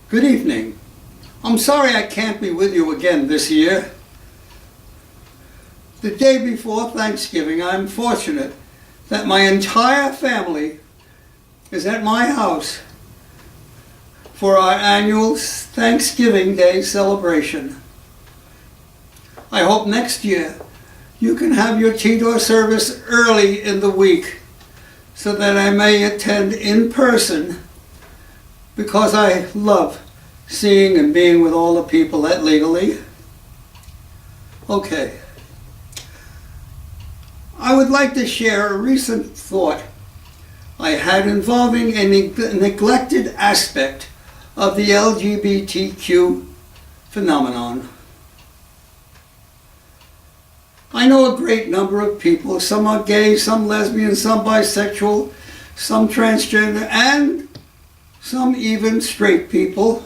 Good evening. I'm sorry I can't be with you again this year. The day before Thanksgiving, I'm fortunate that my entire family is at my house for our annual Thanksgiving Day celebration. I hope next year you can have your Tdor service early in the week so that I may attend in person, because I love seeing and being with all the people at Ligaly. Okay. I would like to share a recent thought I had involving a neglected aspect of the LGBTQ phenomenon. I know a great number of people. Some are gay, some lesbian, some bisexual, some transgender, and some even straight people.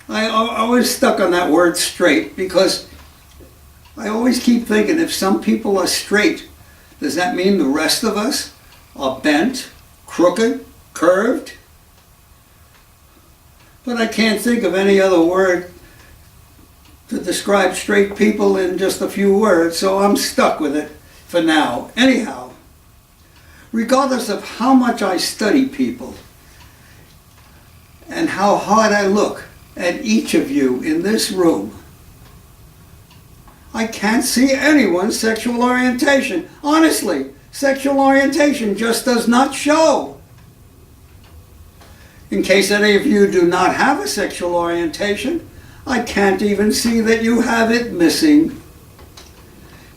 I always stuck on that word straight because I always keep thinking, if some people are straight, does that mean the rest of us are bent, crooked, curved? But I can't think of any other word to describe straight people in just a few words, so I'm stuck with it for now. Anyhow, regardless of how much I study people and how hard I look at each of you in this room, I can't see anyone's sexual orientation. Honestly, sexual orientation just does not show. In case any of you do not have a sexual orientation, I can't even see that you have it missing.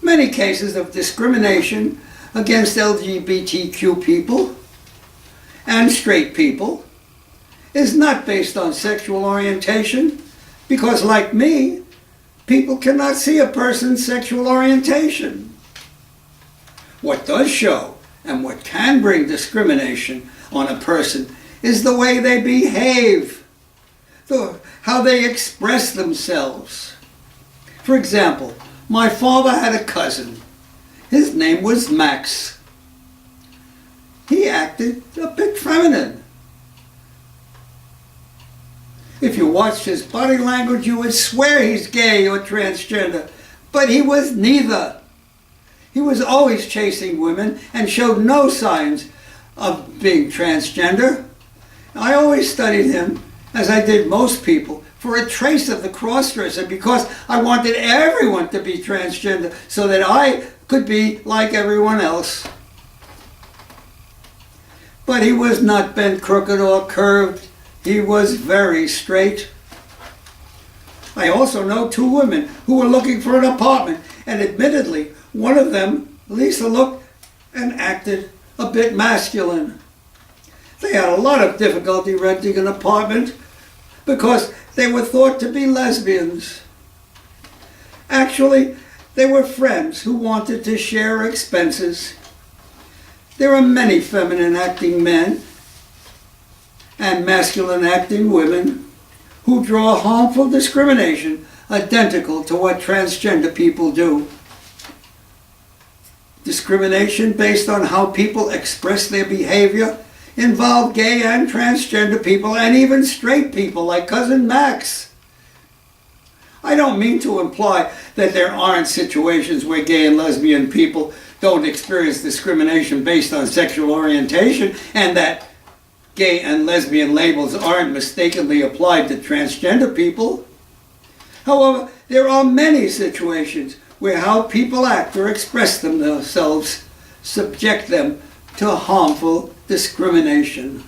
Many cases of discrimination against LGBTQ people and straight people is not based on sexual orientation, because like me, people cannot see a person's sexual orientation. What does show and what can bring discrimination on a person is the way they behave, how they express themselves. For example, my father had a cousin. His name was Max. He acted a bit feminine. If you watched his body language, you would swear he's gay or transgender, but he was neither. He was always chasing women and showed no signs of being transgender. I always studied him, as I did most people, for a trace of the cross-dresser, because I wanted everyone to be transgender so that I could be like everyone else. But he was not bent, crooked, or curved. He was very straight. I also know two women who were looking for an apartment, and admittedly, one of them, Lisa, looked and acted a bit masculine. They had a lot of difficulty renting an apartment because they were thought to be lesbians. Actually, they were friends who wanted to share expenses. There are many feminine-acting men and masculine-acting women who draw harmful discrimination identical to what transgender people do. Discrimination based on how people express their behavior involve gay and transgender people, and even straight people like Cousin Max. I don't mean to imply that there aren't situations where gay and lesbian people don't experience discrimination based on sexual orientation, and that gay and lesbian labels aren't mistakenly applied to transgender people. However, there are many situations where how people act or express themselves subject them to harmful discrimination.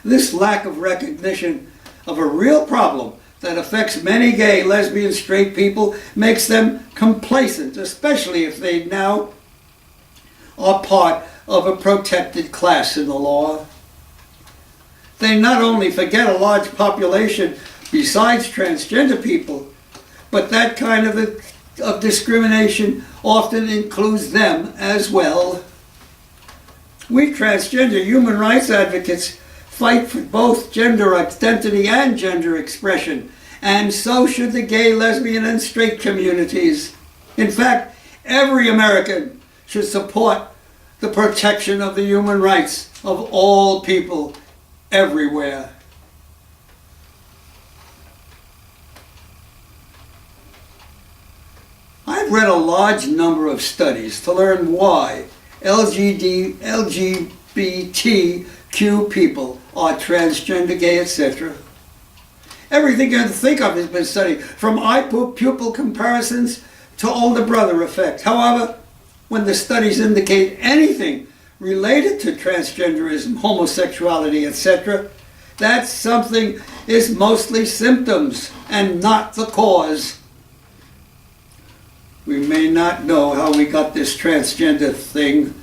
This lack of recognition of a real problem that affects many gay, lesbian, straight people makes them complacent, especially if they now are part of a protected class in the law. They not only forget a large population besides transgender people, but that kind of discrimination often includes them as well. We transgender human rights advocates fight for both gender identity and gender expression, and so should the gay, lesbian, and straight communities. In fact, every American should support the protection of the human rights of all people, everywhere. I've read a large number of studies to learn why LGBTQ people are transgender, gay, etc. Everything you can think of has been studied, from eye-pupil comparisons to older brother effect. However, when the studies indicate anything related to transgenderism, homosexuality, etc., that something is mostly symptoms and not the cause. We may not know how we got this transgender thing,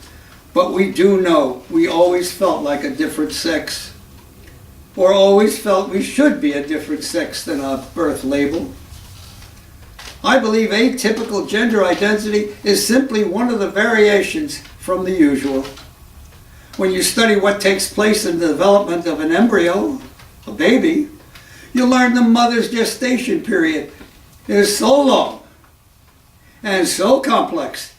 but we do know we always felt like a different sex, or always felt we should be a different sex than our birth label. I believe atypical gender identity is simply one of the variations from the usual. When you study what takes place in the development of an embryo, a baby, you learn the mother's gestation period is so long and so complex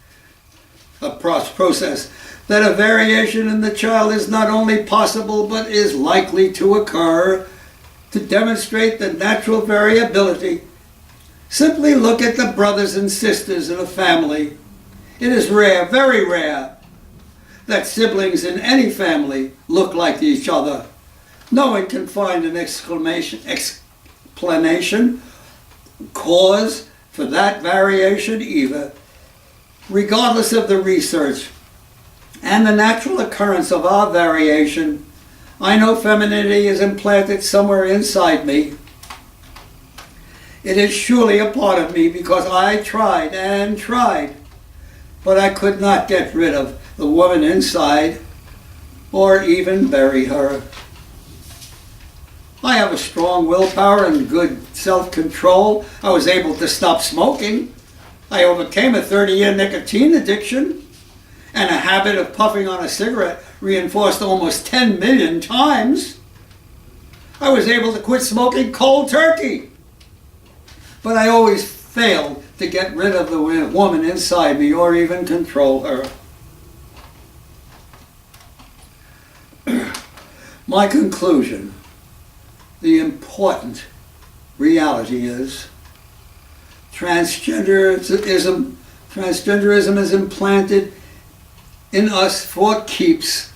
a process that a variation in the child is not only possible but is likely to occur. To demonstrate the natural variability, simply look at the brothers and sisters in a family. It is rare, very rare, that siblings in any family look like each other. No one can find an explanation, cause for that variation either. Regardless of the research and the natural occurrence of our variation, I know femininity is implanted somewhere inside me. It is surely a part of me because I tried and tried, but I could not get rid of the woman inside or even bury her. I have a strong willpower and good self-control. I was able to stop smoking. I overcame a 30-year nicotine addiction, and a habit of puffing on a cigarette reinforced almost 10 million times. I was able to quit smoking cold turkey, but I always failed to get rid of the woman inside me or even control her. My conclusion, the important reality is transgenderism is implanted in us for keeps.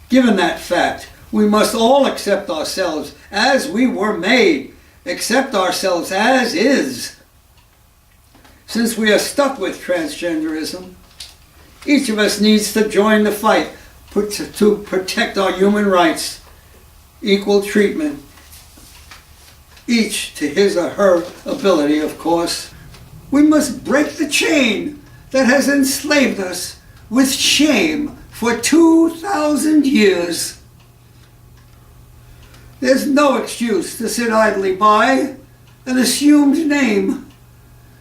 Given that fact, we must all accept ourselves as we were made, accept ourselves as is. Since we are stuck with transgenderism, each of us needs to join the fight to protect our human rights, equal treatment, each to his or her ability, of course. We must break the chain that has enslaved us with shame for 2,000 years. There's no excuse to sit idly by. An assumed name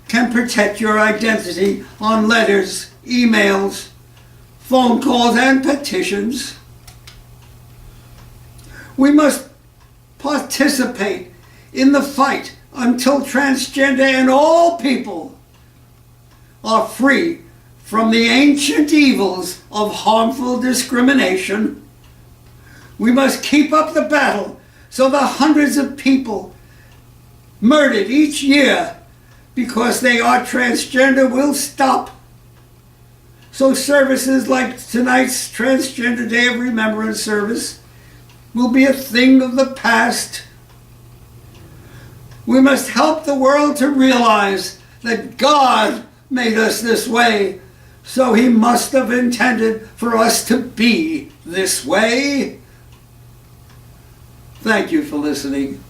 can protect your identity on letters, emails, phone calls, and petitions. We must participate in the fight until transgender and all people are free from the ancient evils of harmful discrimination. We must keep up the battle so the hundreds of people murdered each year because they are transgender will stop. So services like tonight's Transgender Day of Remembrance service will be a thing of the past. We must help the world to realize that God made us this way, so He must have intended for us to be this way. Thank you for listening.